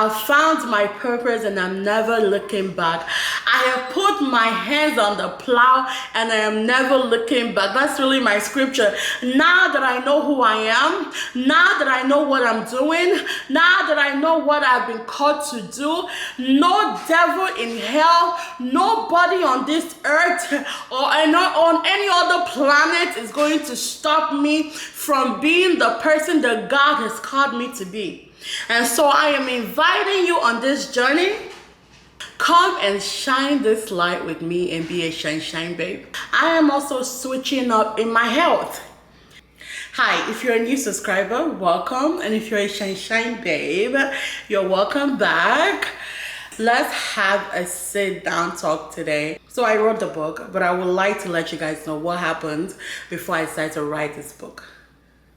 I've found my purpose and I'm never looking back. I have put my hands on the plow and I am never looking back. That's really my scripture. Now that I know who I am, now that I know what I'm doing, now that I know what I've been called to do, no devil in hell, nobody on this earth or on any other planet is going to stop me from being the person that God has called me to be. And so I am inviting you on this journey. Come and shine this light with me and be a shine babe. I am also switching up in my health. Hi, if you're a new subscriber, welcome. And if you're a shine babe, you're welcome back. Let's have a sit down talk today. So I wrote the book, but I would like to let you guys know what happened before I decided to write this book.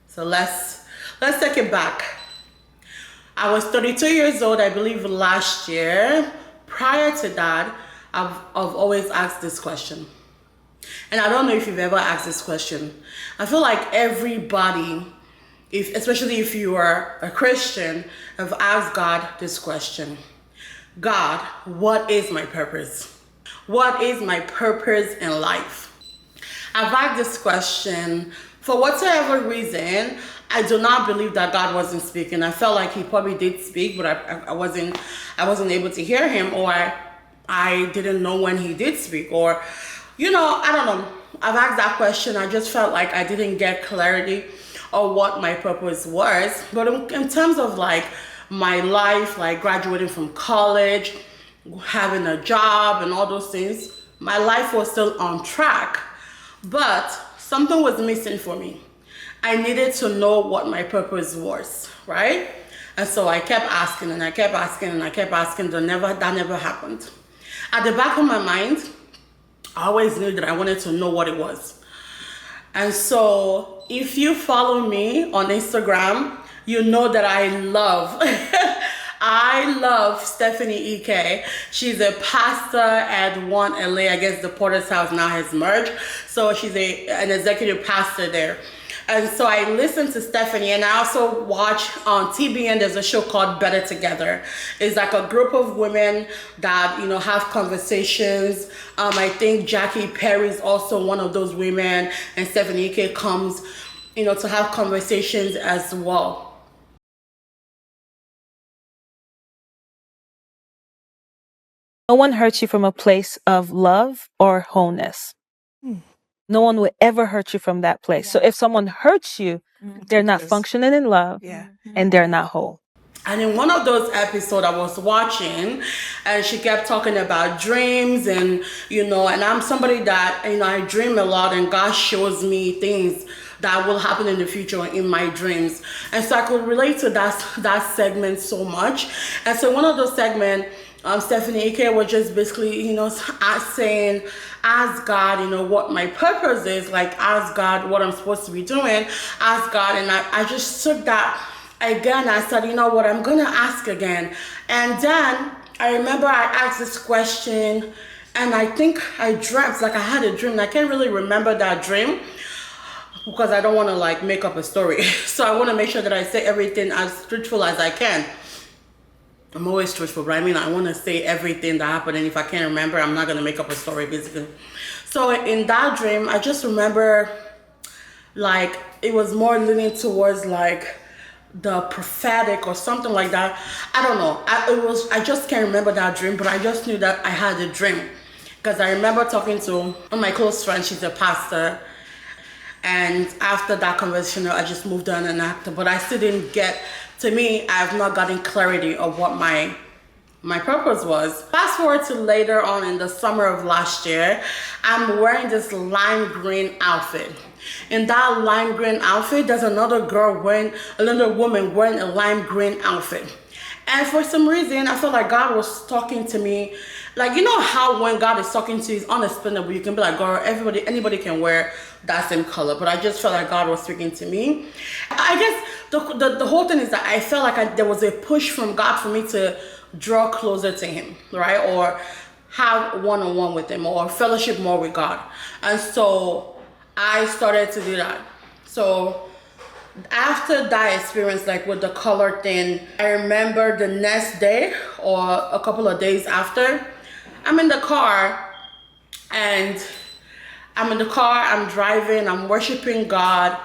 So let's take it back. I was 32 years old, I believe, last year. Prior to that, I've always asked this question. And I don't know if you've ever asked this question. I feel like everybody, especially if you are a Christian, have asked God this question. God, what is my purpose? What is my purpose in life? I've asked this question for whatever reason. I do not believe that God wasn't speaking. I felt like he probably did speak, but I wasn't able to hear him, or I didn't know when he did speak, or, I don't know. I've asked that question. I just felt like I didn't get clarity on what my purpose was. But in terms of like my life, like graduating from college, having a job and all those things, my life was still on track, but something was missing for me. I needed to know what my purpose was, right? And so I kept asking and I kept asking and I kept asking. That never happened. At the back of my mind, I always knew that I wanted to know what it was. And so if you follow me on Instagram, you know that I love Stephanie Ike. She's a pastor at One LA. I guess the Porter's House now has merged. So she's an executive pastor there. And so I listened to Stephanie, and I also watch on TBN. There's a show called Better Together. It's like a group of women that, have conversations. I think Jackie Perry is also one of those women, and Stephanie Ike comes, to have conversations as well. No one hurts you from a place of love or wholeness. No one will ever hurt you from that place. So if someone hurts you, they're not functioning in love, and they're not whole. And in one of those episodes I was watching, and she kept talking about dreams, and and I'm somebody that I dream a lot, and God shows me things that will happen in the future in my dreams. And so I could relate to that segment so much. And so one of those segments, Stephanie Ike was just basically, saying, ask God, what my purpose is, like ask God what I'm supposed to be doing, ask God. And I just took that again. I said, what, I'm going to ask again. And then I remember I asked this question, and I think I dreamt, like I had a dream. I can't really remember that dream because I don't want to make up a story. So I want to make sure that I say everything as truthful as I can. I'm always truthful, but I want to say everything that happened, and if I can't remember, I'm not going to make up a story, basically. So in that dream, I just remember, it was more leaning towards, the prophetic or something like that. I don't know. I just can't remember that dream, but I just knew that I had a dream. Because I remember talking to one of my close friends, she's a pastor, and after that conversation, I just moved on and acted, but I still didn't get. To me, I have not gotten clarity of what my purpose was. Fast forward to later on in the summer of last year, I'm wearing this lime green outfit. In that lime green outfit, there's another woman wearing a lime green outfit. And for some reason, I felt like God was talking to me. How when God is talking to you, it's unexplainable. You can be like, girl, anybody can wear that same color. But I just felt like God was speaking to me. I guess the whole thing is that I felt like there was a push from God for me to draw closer to him, right? Or have one-on-one with him, or fellowship more with God. And so I started to do that. So After that experience, like with the color thing, I remember the next day or a couple of days after, I'm in the car and I'm driving, I'm worshiping God,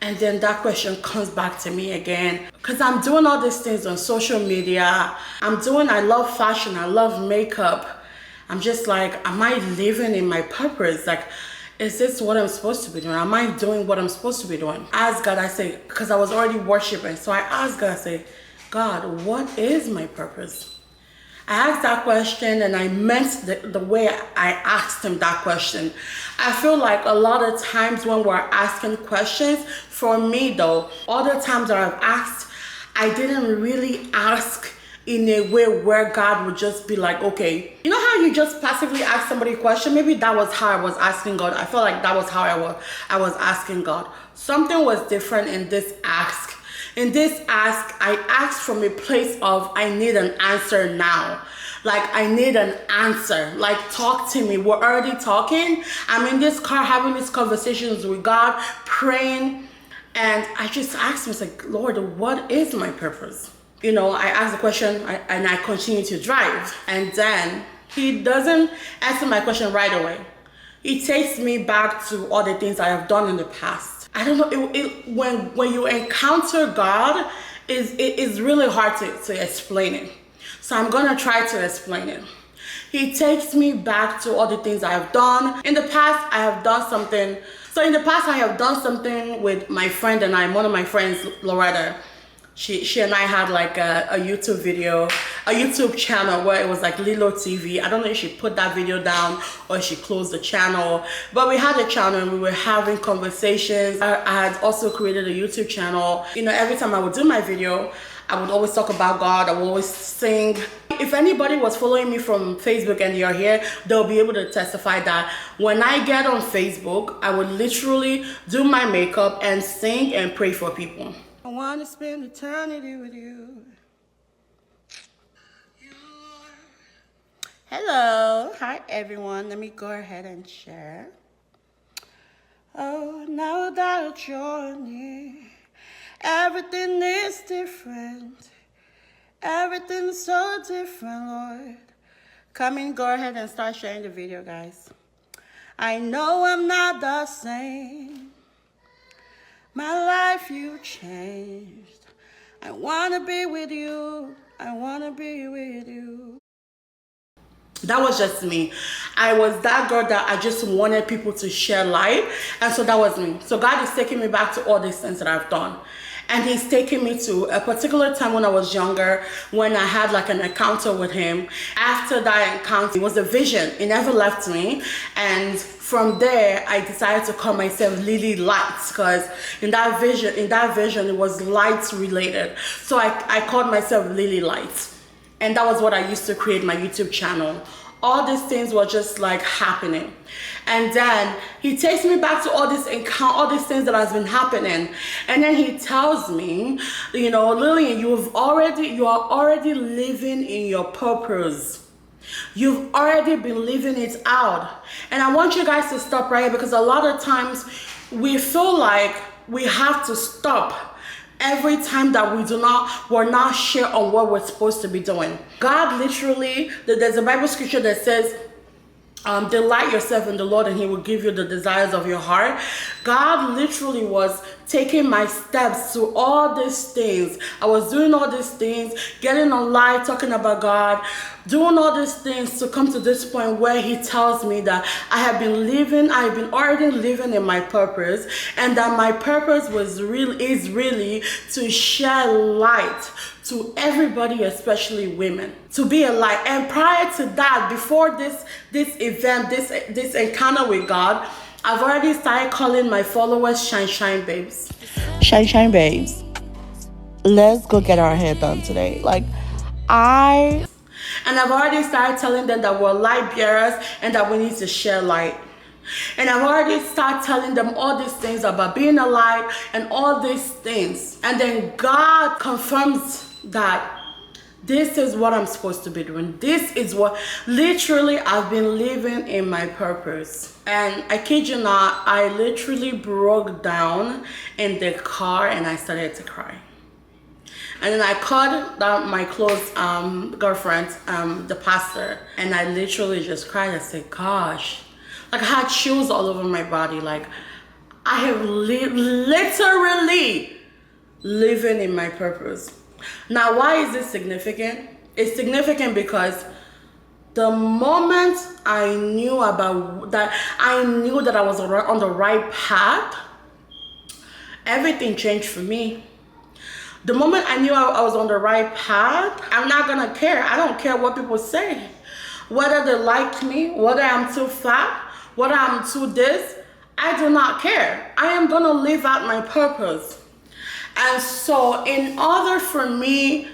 and then that question comes back to me again. Because I'm doing all these things on social media. I love fashion, I love makeup. I'm just like, am I living in my purpose? Like, is this what I'm supposed to be doing? Am I doing what I'm supposed to be doing? I asked God, I say, because I was already worshiping. So I asked God, I say, God, what is my purpose? I asked that question and I meant the way I asked him that question. I feel like a lot of times when we're asking questions, for me though, all the times that I've asked, I didn't really ask in a way where God would just be like, okay, you know how you just passively ask somebody a question? Maybe that was how I was asking God. I felt like that was how I was asking God. Something was different in this ask. In this ask, I asked from a place of, I need an answer now. Like, I need an answer. Like, talk to me. We're already talking. I'm in this car having these conversations with God, praying. And I just asked him, I was like, Lord, what is my purpose? You know, I asked the question and I continue to drive. And then he doesn't answer my question right away. He takes me back to all the things I have done in the past. I don't know, when you encounter God, it is really hard to explain it. So I'm gonna try to explain it. He takes me back to all the things I have done. In the past, I have done something. So in the past, I have done something with my friend and one of my friends, Loretta. She and I had like a YouTube video, a YouTube channel where it was like Lilo TV. I don't know if she put that video down or she closed the channel, but we had a channel and we were having conversations. I had also created a YouTube channel. You know, every time I would do my video, I would always talk about God. I would always sing. If anybody was following me from Facebook and you're here, they'll be able to testify that when I get on Facebook, I would literally do my makeup and sing and pray for people. I want to spend eternity with you. Hello. Hi, everyone. Let me go ahead and share. Oh, now that you're near, everything is different. Everything's so different, Lord. Come in, go ahead and start sharing the video, guys. I know I'm not the same. My life you changed. I wanna be with you. I wanna be with you. That was just me. I was that girl that I just wanted people to share light. And so that was me. So God is taking me back to all these things that I've done. And he's taking me to a particular time when I was younger, when I had like an encounter with him. After that encounter, it was a vision. It never left me. And from there, I decided to call myself Lily Lights, because in that vision, it was lights related. So I called myself Lily Lights. And that was what I used to create my YouTube channel. All these things were just like happening. And then he takes me back to all these things that has been happening. And then he tells me, you know, Lillian, you are already living in your purpose. You've already been living it out. And I want you guys to stop right here, because a lot of times we feel like we have to stop every time that we're not sure on what we're supposed to be doing. God literally, there's a Bible scripture that says, delight yourself in the Lord and he will give you the desires of your heart. God literally was taking my steps to all these things. I was doing all these things, getting on live, talking about God, doing all these things to come to this point where he tells me that I've been already living in my purpose, and that my purpose is really to share light to everybody, especially women, to be a light. And prior to that, before this event, this encounter with God, I've already started calling my followers Shine Babes. Shine Babes. Let's go get our hair done today. And I've already started telling them that we're light bearers and that we need to share light. And I've already started telling them all these things about being a light and all these things. And then God confirms that This is what I'm supposed to be doing. This is what, literally, I've been living in my purpose. And I kid you not, I literally broke down in the car and I started to cry. And then I called my close girlfriend, the pastor, and I literally just cried. I said, gosh, like I had chills all over my body. Like I have literally living in my purpose. Now, why is this significant? It's significant because the moment I knew about that, I knew that I was on the right path, everything changed for me. The moment I knew I was on the right path, I'm not gonna care. I don't care what people say. Whether they like me, whether I'm too fat, whether I'm too this, I do not care. I am gonna live out my purpose. And so in order for me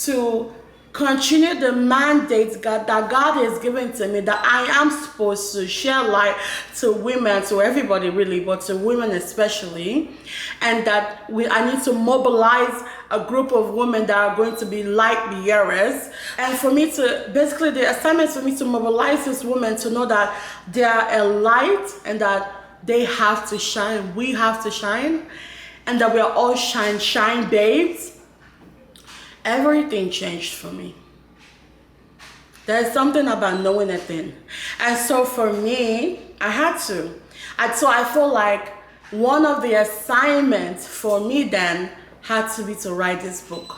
to continue the mandate that God has given to me, that I am supposed to share light to women, to everybody really, but to women especially, and that I need to mobilize a group of women that are going to be light bearers, and for me to, basically the assignment is for me to mobilize these women to know that they are a light and that they have to shine, we have to shine, and that we are all shine babes. Everything changed for me. There's something about knowing a thing. And so for me, I had to. So I feel like one of the assignments for me then had to be to write this book.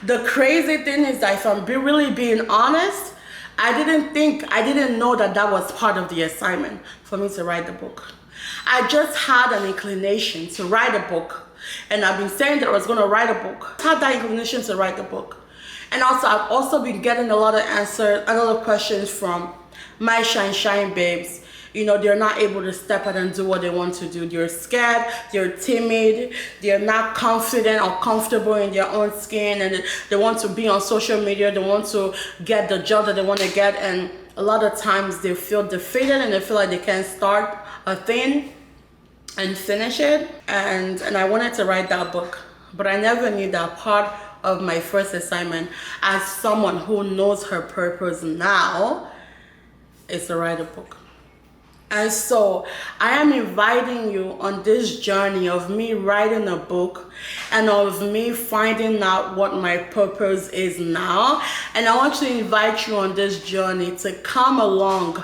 The crazy thing is that if I'm really being honest, I didn't know that was part of the assignment for me to write the book. I just had an inclination to write a book. And I've been saying that I was going to write a book. I had that inclination to write the book. And also, I've also been getting a lot of answers, a lot of questions from my shine babes. You know, they're not able to step out and do what they want to do. They're scared, they're timid, they're not confident or comfortable in their own skin, and they want to be on social media, they want to get the job that they want to get, and a lot of times they feel defeated and they feel like they can't start a thing and finish it. And I wanted to write that book, but I never knew that part of my first assignment as someone who knows her purpose now is to write a book. And so I am inviting you on this journey of me writing a book and of me finding out what my purpose is now. And I want to invite you on this journey to come along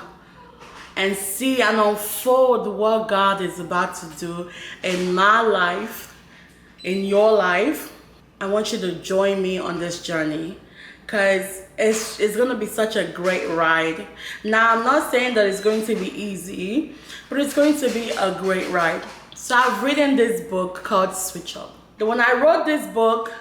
and see and unfold what God is about to do in my life, in your life. I want you to join me on this journey because it's going to be such a great ride. Now, I'm not saying that it's going to be easy, but it's going to be a great ride. So I've written this book called Switch Up. When I wrote this book,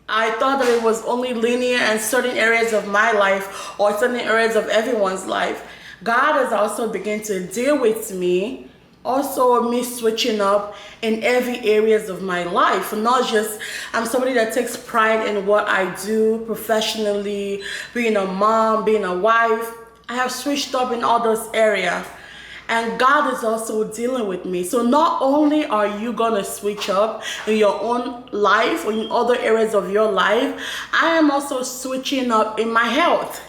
I thought that it was only linear in certain areas of my life or certain areas of everyone's life. God has also begun to deal with me, also me switching up in every areas of my life. Not just, I'm somebody that takes pride in what I do professionally, being a mom, being a wife. I have switched up in all those areas. And God is also dealing with me. So not only are you going to switch up in your own life or in other areas of your life, I am also switching up in my health.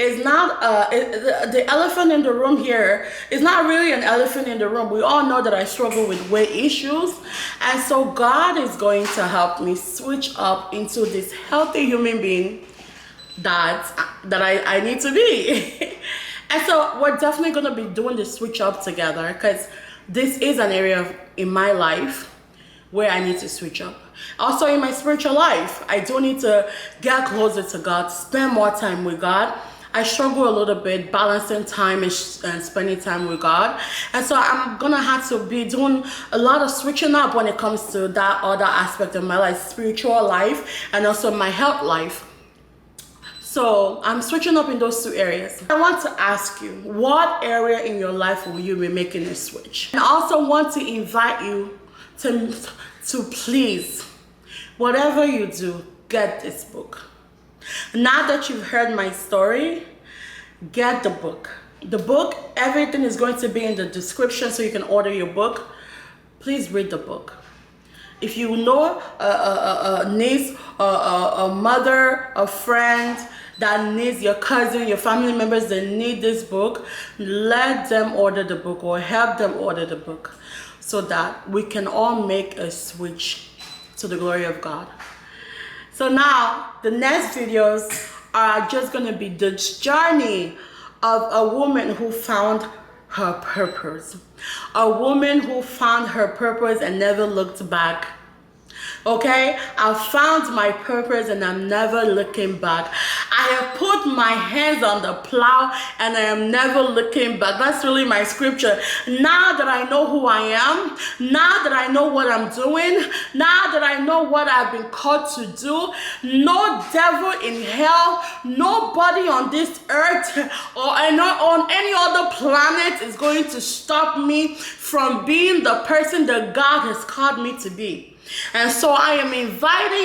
It's not the elephant in the room here is not really an elephant in the room. We all know that I struggle with weight issues, and so God is going to help me switch up into this healthy human being that I need to be. And so we're definitely going to be doing the switch up together because this is an area in my life where I need to switch up. Also in my spiritual life, I do need to get closer to God, spend more time with God. I struggle a little bit balancing time and spending time with God. And so I'm going to have to be doing a lot of switching up when it comes to that other aspect of my life, spiritual life, and also my health life. So I'm switching up in those two areas. I want to ask you, what area in your life will you be making a switch? And I also want to invite you to please, whatever you do, get this book. Now that you've heard my story, get the book. The book, everything is going to be in the description so you can order your book. Please read the book. If you know a niece, a mother, a friend that needs, your cousin, your family members that need this book, let them order the book or help them order the book so that we can all make a switch to the glory of God. So now the next videos are just going to be the journey of a woman who found her purpose. A woman who found her purpose and never looked back. Okay, I found my purpose and I'm never looking back. I have put my hands on the plow and I am never looking back. That's really my scripture. Now that I know who I am, now that I know what I'm doing, now that I know what I've been called to do, no devil in hell, nobody on this earth or on any other planet is going to stop me from being the person that God has called me to be. And so I am inviting